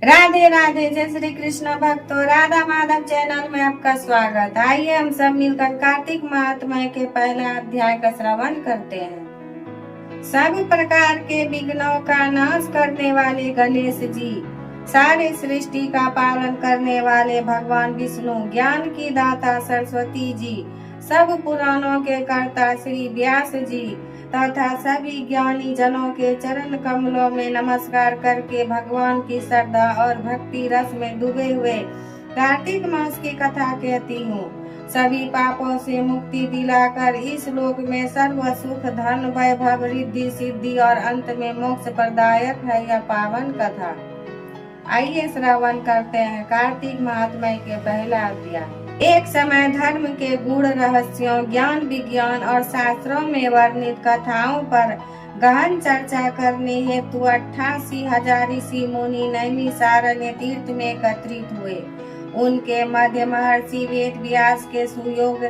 राधे राधे, जय श्री कृष्ण भक्तों। राधा माधव चैनल में आपका स्वागत। आइए हम सब मिलकर कार्तिक महात्म्य के पहला अध्याय का श्रवण करते हैं। सभी प्रकार के विघ्नों का नाश करने वाले गणेश जी, सारे सृष्टि का पालन करने वाले भगवान विष्णु, ज्ञान की दाता सरस्वती जी, सब पुराणों के कर्ता श्री व्यास जी तथा सभी ज्ञानी जनों के चरण कमलों में नमस्कार करके भगवान की श्रद्धा और भक्ति रस में डूबे हुए कार्तिक मास की कथा कहती हूँ। सभी पापों से मुक्ति दिलाकर इस लोक में सर्व सुख, धन, वैभव, रिद्धि, सिद्धि और अंत में मोक्ष प्रदायक है यह पावन कथा। आइए श्रवण करते हैं कार्तिक महात्म्य के पहला अध्याय। एक समय धर्म के गूढ़ रहस्यों, ज्ञान, विज्ञान और शास्त्रों में वर्णित कथाओं पर गहन चर्चा करने हेतु 88,000 ऋषि मुनि नैमिषारण्य तीर्थ में एकत्रित हुए। उनके मध्य महर्षि वेद व्यास के सुयोग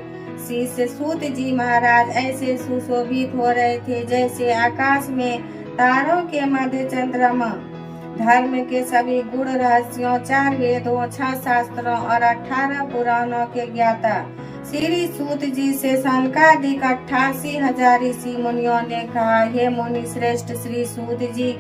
शिष्य सूत जी महाराज ऐसे सुशोभित हो रहे थे जैसे आकाश में तारों के मध्य चंद्रमा। धर्म के सभी गुण रहस्यों, 4 वेदों, 6 शास्त्रों और 18 पुराणों के ज्ञाता श्री सूत जी से शंकादिक 88,000 ऋषि मुनियों ने कहा, हे मुनि श्रेष्ठ श्री सूत जी,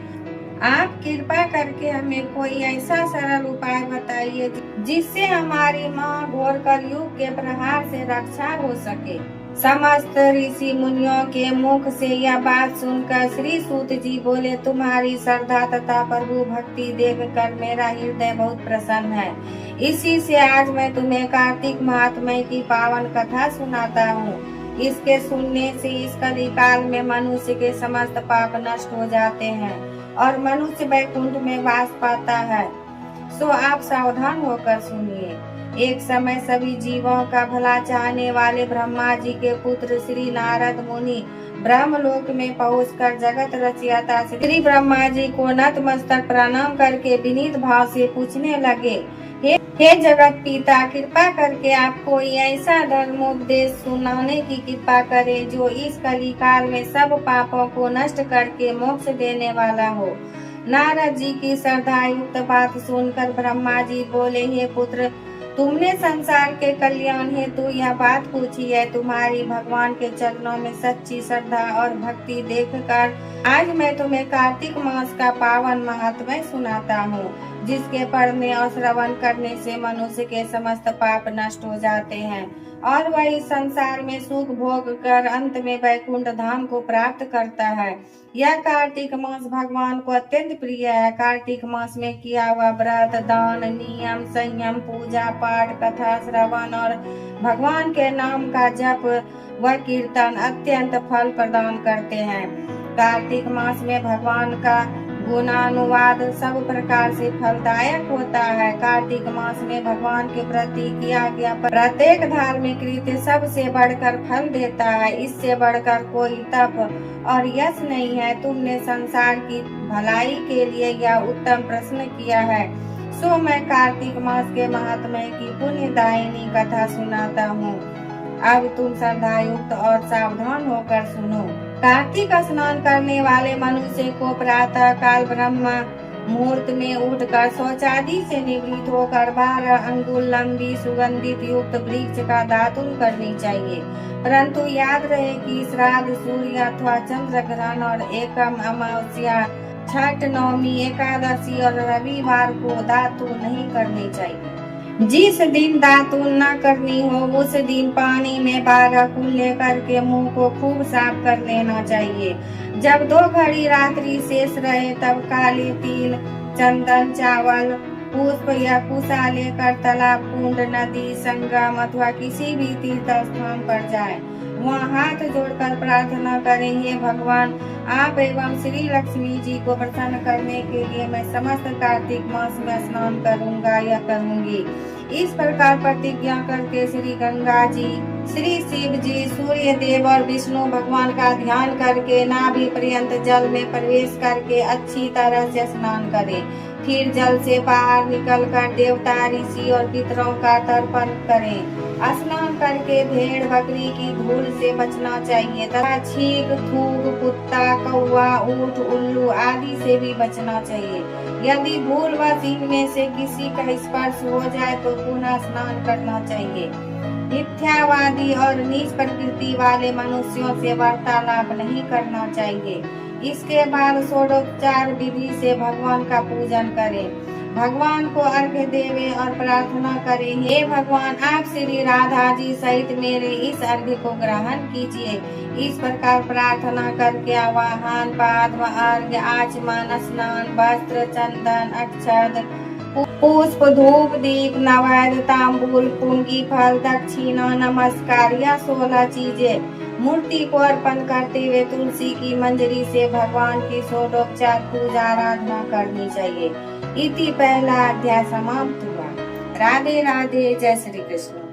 आप कृपा करके हमें कोई ऐसा सरल उपाय बताइए जिससे हमारी माँ घोर कलयुग के प्रहार से रक्षा हो सके। समस्त ऋषि मुनियों के मुख से यह बात सुनकर श्री सूत जी बोले, तुम्हारी श्रद्धा तथा प्रभु भक्ति देखकर मेरा हृदय बहुत प्रसन्न है। इसी से आज मैं तुम्हें कार्तिक महात्म्य की पावन कथा सुनाता हूँ। इसके सुनने से इस कलिकाल में मनुष्य के समस्त पाप नष्ट हो जाते हैं और मनुष्य वैकुंठ में वास पाता है। सो आप सावधान होकर सुनिए। एक समय सभी जीवों का भला चाहने वाले ब्रह्मा जी के पुत्र श्री नारद मुनि ब्रह्मलोक में पहुंचकर जगत रचयिता श्री ब्रह्मा जी को नतमस्तक प्रणाम करके विनीत भाव से पूछने लगे, हे जगत पिता, कृपा करके आप कोई ऐसा धर्मोपदेश सुनाने की कृपा करे जो इस कलिकाल में सब पापों को नष्ट करके मोक्ष देने वाला हो। नारद जी की श्रद्धा युक्त बात सुनकर ब्रह्मा जी बोले, हे पुत्र, तुमने संसार के कल्याण हेतु यह बात पूछी है। तुम्हारी भगवान के चरणों में सच्ची श्रद्धा और भक्ति देखकर आज मैं तुम्हें कार्तिक मास का पावन महात्म्य सुनाता हूँ, जिसके पढ़ने और श्रवण करने से मनुष्य के समस्त पाप नष्ट हो जाते हैं और वह इस संसार में सुख भोग कर अंत में वैकुंठ धाम को प्राप्त करता है। यह कार्तिक मास भगवान को अत्यंत प्रिय है। कार्तिक मास में किया हुआ व्रत, दान, नियम, संयम, पूजा पाठ, कथा श्रवण और भगवान के नाम का जप व कीर्तन अत्यंत फल प्रदान करते हैं। कार्तिक मास में भगवान का गुणानुवाद सब प्रकार से फलदायक होता है। कार्तिक मास में भगवान के प्रति किया गया प्रत्येक धार्मिक कृत्य सबसे बढ़कर फल देता है। इससे बढ़कर कोई तप और यश नहीं है। तुमने संसार की भलाई के लिए यह उत्तम प्रश्न किया है। सो मैं कार्तिक मास के महात्म्य की पुण्यदायिनी कथा सुनाता हूँ। अब तुम श्रद्धा युक्त और सावधान होकर सुनो। कार्तिक स्नान करने वाले मनुष्य को प्रातः काल ब्रह्म मुहूर्त में उठकर शौचादि से निवृत्त होकर 12 अंगुल लंबी सुगंधित युक्त वृक्ष का दातुन करनी चाहिए। परंतु याद रहे कि श्राद्ध, सूर्य अथवा चंद्र ग्रहण और एकम अमावस्या, छठ, नवमी, एकादशी और रविवार को दातुन नहीं करनी चाहिए। जिस दिन दातुन न करनी हो उस दिन पानी में 12 कुल्ले करके मुंह को खूब साफ कर लेना चाहिए। जब 2 घड़ी रात्रि शेष रहे तब काले तिल, चंदन, चावल, पुष्प या कुशा लेकर तालाब, कुंड, नदी, संगम अथवा किसी भी तीर्थ स्थान पर जाए। वहाँ हाथ जोड़कर प्रार्थना करें, हे भगवान, आप एवं श्री लक्ष्मी जी को प्रसन्न करने के लिए मैं समस्त कार्तिक मास में स्नान करूंगा या करूंगी। इस प्रकार प्रतिज्ञा करके श्री गंगा जी, श्री शिव जी, सूर्य देव और विष्णु भगवान का ध्यान करके नाभि पर्यंत जल में प्रवेश करके अच्छी तरह से स्नान करें। फिर जल से बाहर निकलकर देवता, ऋषि और पितरों का तर्पण करें। स्नान करके भेड़ बकरी की धूल से बचना चाहिए तथा छींक, थूक, कुत्ता, कौवा, ऊंट, उल्लू आदि से भी बचना चाहिए। यदि भूलवश इनमें से किसी का स्पर्श हो जाए तो पुनः स्नान करना चाहिए। मिथ्यावादी और नीच प्रकृति वाले मनुष्यों से वार्तालाप नहीं करना चाहिए। इसके बाद षोडोपचार विधि से भगवान का पूजन करें, भगवान को अर्घ्य देवे और प्रार्थना करें, हे भगवान आप श्री राधा जी सहित मेरे इस अर्घ्य को ग्रहण कीजिए। इस प्रकार प्रार्थना करके आवाहन, पाद्म, अर्घ्य, आचमन, स्नान, वस्त्र, चंदन, अक्षत, पुष्प, धूप, दीप, नैवेद्य, तांबूल, पुंगी फल, दक्षिणा, नमस्कार, यह 16 चीजें मूर्ति को अर्पण करते हुए तुलसी की मंजरी से भगवान की षोडोपचार पूजा आराधना करनी चाहिए। इति पहला अध्याय समाप्त हुआ। राधे राधे, जय श्री कृष्ण।